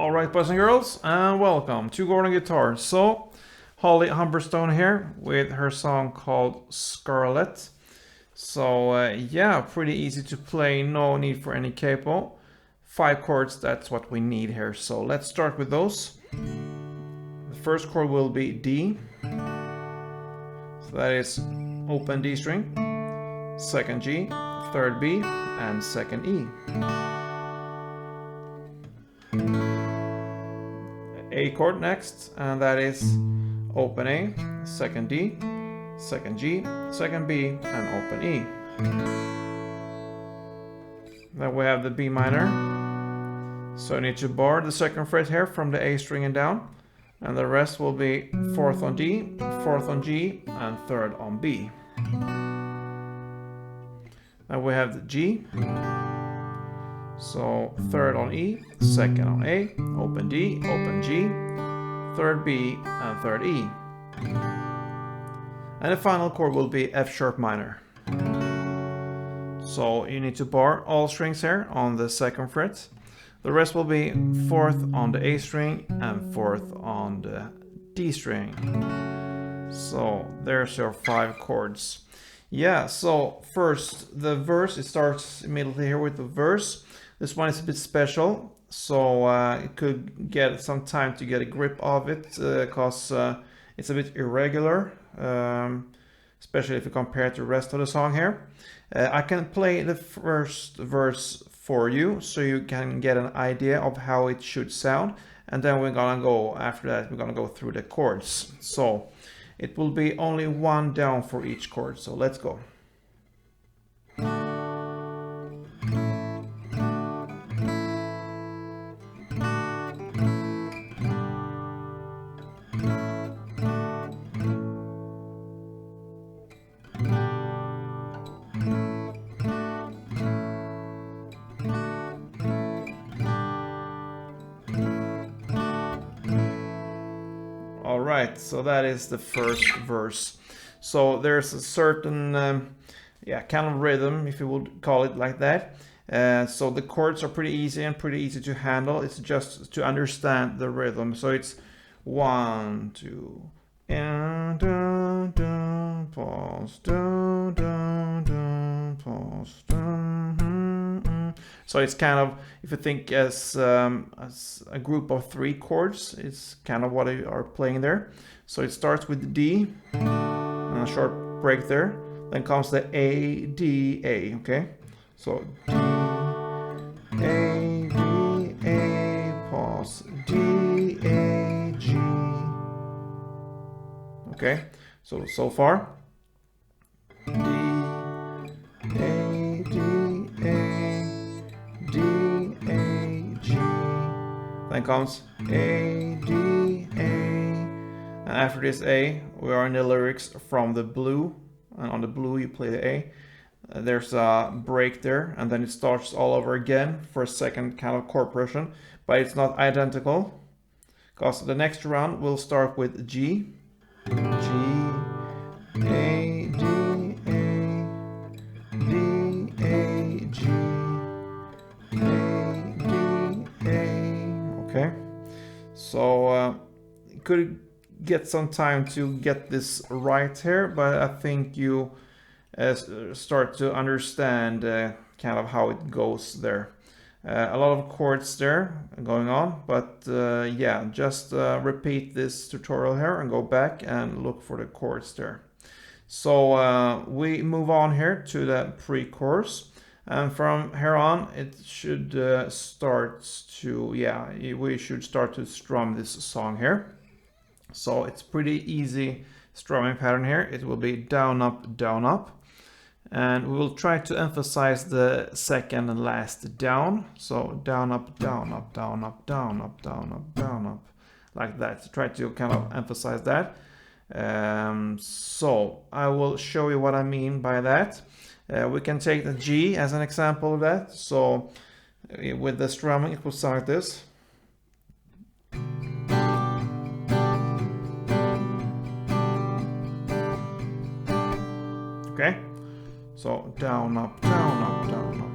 Alright, boys and girls, and welcome to Gordon Guitar. So, Holly Humberstone here with her song called Scarlett. So, yeah, pretty easy to play, no need for any capo. 5 chords, that's what we need here. So, let's start with those. The first chord will be D. So, that is open D string, second G, third B, and second E. A chord next, and that is open A, second D, second G, second B, and open E. Then we have the B minor. So you need to bar the second fret here from the A string and down, and the rest will be 4th on D, 4th on G, and 3rd on B. Then we have the G. So 3rd on E, 2nd on A, open D, open G, 3rd B, and 3rd E. And the final chord will be F sharp minor. So you need to bar all strings here on the 2nd fret. The rest will be 4th on the A string and 4th on the D string. So there's your 5 chords. Yeah, so first the verse, it starts immediately here with the verse. This one is a bit special, so it could get some time to get a grip of it because it's a bit irregular, especially if you compare it to the rest of the song here. I can play the first verse for you so you can get an idea of how it should sound, and then we're gonna go, after that, we're gonna go through the chords. So it will be only one down for each chord, so let's go. Alright, so that is the first verse. So there's a certain, kind of rhythm, if you would call it like that. So the chords are pretty easy and pretty easy to handle. It's just to understand the rhythm. So it's 1, 2, and dun, dun, pause, dun, dun, dun, pause, dun, So it's kind of, if you think as a group of 3 chords, it's kind of what you are playing there. So it starts with D, and a short break there. Then comes the A, D, A, okay? So D, A, D, A, pause, D, A, G. Okay, so far. D, A, D, A, D, A, G. Then comes A, D, A. And after this A, we are in the lyrics from the blue. And on the blue, you play the A. There's a break there, and then it starts all over again for a second kind of chord progression. But it's not identical, because the next round will start with G. G, A, D, A, D, A, G. Okay, so it could get some time to get this right here, but I think you start to understand kind of how it goes there. A lot of chords there going on, but yeah, just repeat this tutorial here and go back and look for the chords there. So we move on here to the pre-chorus. And from here on, it should start to, we should start to strum this song here. So it's pretty easy strumming pattern here. It will be down, up, down, up. And we will try to emphasize the second and last down. So down, up, down, up, down, up, down, up, down, up, down, up. Like that. Try to kind of emphasize that. So I will show you what I mean by that. We can take the G as an example of that. So with the strumming, it will sound like this. Okay, so down, up, down, up, down, up.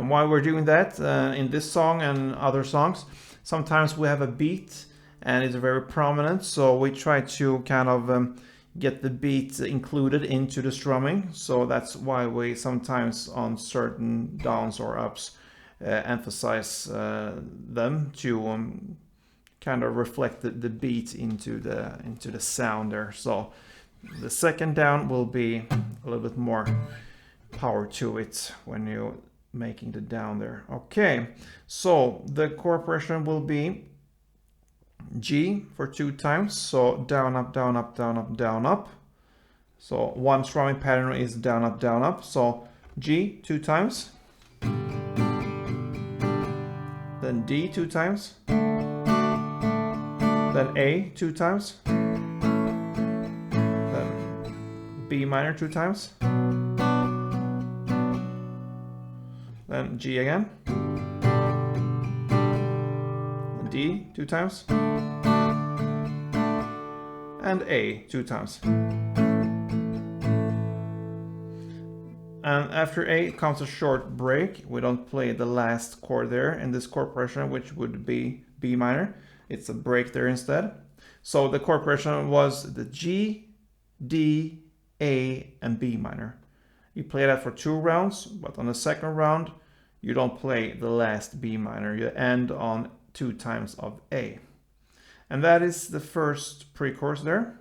And why we're doing that in this song and other songs, sometimes we have a beat and it's very prominent, so we try to kind of get the beat included into the strumming. So that's why we sometimes on certain downs or ups emphasize them to kind of reflect the beat into the sound there. So the second down will be a little bit more power to it when you're making the down there. Okay, so the chord progression will be G for 2 times, so down, up, down, up, down, up, down, up. So one strumming pattern is down, up, down, up. So G 2 times, then D 2 times, then A 2 times, then B minor 2 times, then G again, then D 2 times, and A 2 times. And after A comes a short break. We don't play the last chord there in this chord progression, which would be B minor. It's a break there instead. So the chord progression was the G, D, A, and B minor. You play that for 2 rounds, but on the second round, you don't play the last B minor. You end on 2 times of A. And that is the first pre-chorus there.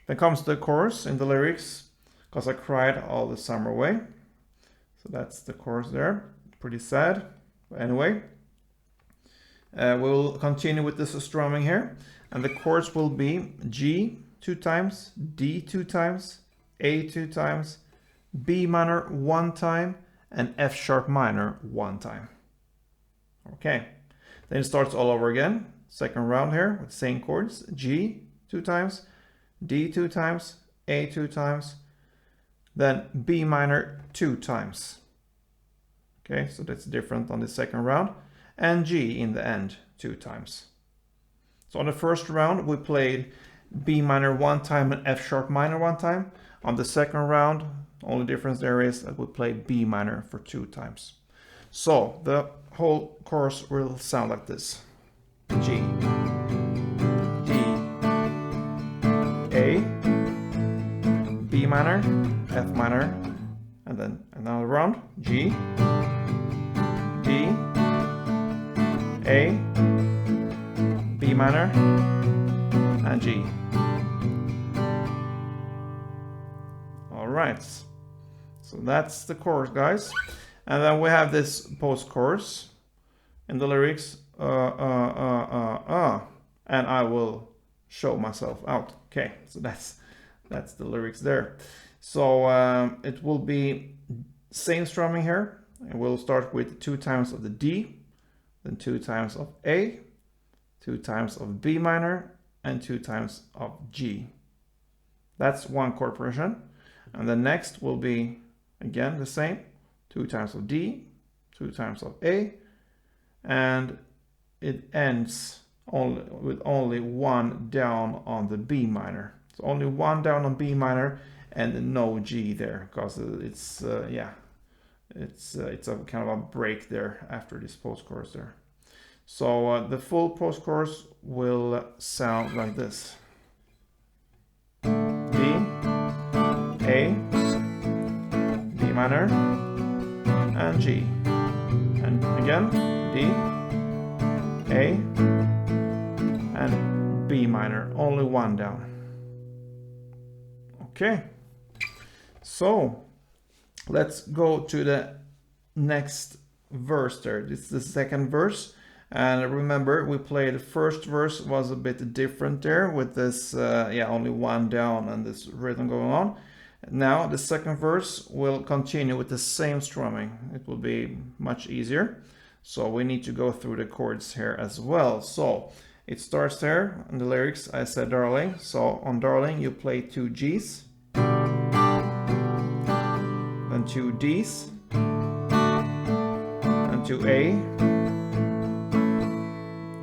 Then comes the chorus in the lyrics, "'Cause I cried all the summer away." So that's the chorus there. Pretty sad. But anyway, we'll continue with this strumming here. And the chords will be G 2 times, D 2 times, A 2 times, B minor 1 time, and F sharp minor 1 time. Okay, then it starts all over again. Second round here with same chords. G 2 times, D 2 times, A 2 times, then B minor 2 times. Okay, so that's different on the second round. And G in the end 2 times. So on the first round we played B minor 1 time and F sharp minor 1 time. On the second round, only difference there is that we played B minor for 2 times. So the whole chorus will sound like this. G, D, A, B minor, F minor, and then another round. G, D, A, B minor, and G. All right, so that's the chorus, guys. And then we have this post-chorus in the lyrics, and I will show myself out. Okay, so that's the lyrics there. So it will be same strumming here. And we'll start with 2 times of the D, then 2 times of A, 2 times of B minor, and 2 times of G. That's one chord progression. And the next will be again the same. 2 times of D, 2 times of A, and it ends with only 1 down on the B minor. So only 1 down on B minor and no G there, because it's a kind of a break there after this post-chorus there. So the full post-chorus will sound like this. D, A, B minor, and G. And again, D, A, and B minor, only 1 down. Okay, so let's go to the next verse there. This is the second verse. And remember, we played the first verse was a bit different there with this, only 1 down and this rhythm going on. Now the second verse will continue with the same strumming. It will be much easier. So we need to go through the chords here as well. So it starts there in the lyrics. I said darling. So on darling you play 2 G's, then 2 D's, and 2 A,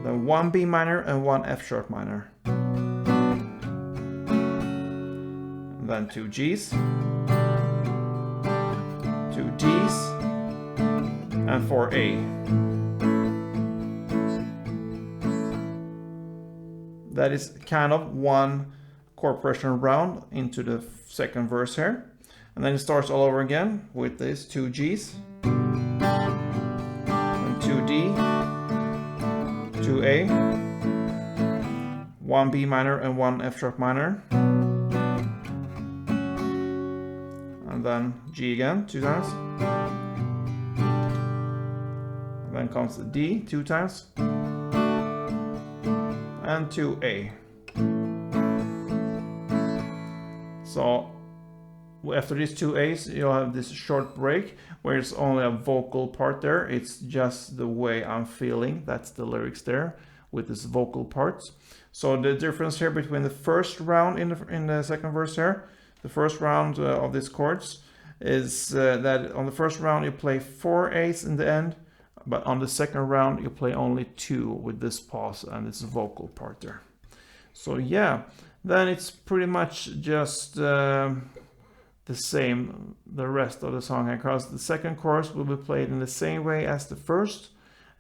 then 1 B minor and 1 F sharp minor, then 2 G's, 2 D's, and 4A. That is kind of one chord progression round into the second verse here. And then it starts all over again with these 2 Gs, and 2D, 2A, 1 B minor and 1 F sharp minor. And then G again 2 times. And then comes the D 2 times. And 2A. So after these 2 A's, you'll have this short break where it's only a vocal part there. It's just the way I'm feeling. That's the lyrics there with this vocal parts. So the difference here between the first round in the second verse here, the first round of these chords, is that on the first round you play 4 A's in the end, but on the second round you play only 2 with this pause and this vocal part there. So yeah, then it's pretty much just the same the rest of the song, because the second chorus will be played in the same way as the first,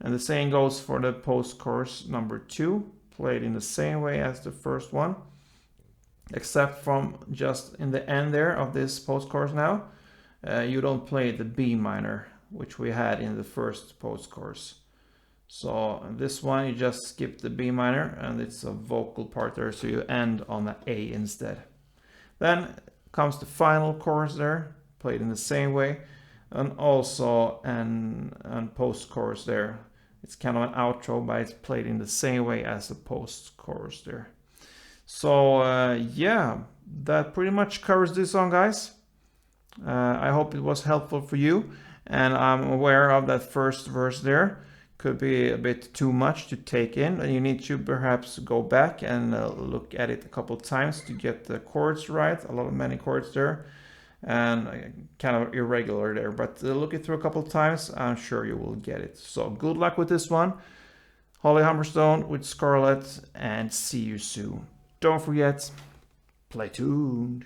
and the same goes for the post chorus number 2, played in the same way as the first one, except from just in the end there of this post chorus now, you don't play the B minor, which we had in the first post chorus. So this one you just skip the B minor and it's a vocal part there, so you end on the A instead. Then comes the final chorus there, played in the same way, and also an post chorus there. It's kind of an outro, but it's played in the same way as the post chorus there. So yeah, that pretty much covers this song, guys. I hope it was helpful for you, and I'm aware of that first verse there could be a bit too much to take in, and you need to perhaps go back and look at it a couple times to get the chords right. Many chords there, and kind of irregular there, but look it through a couple times. I'm sure you will get it. So good luck with this one. Holly Humberstone with Scarlett, and see you soon. Don't forget, play tuned.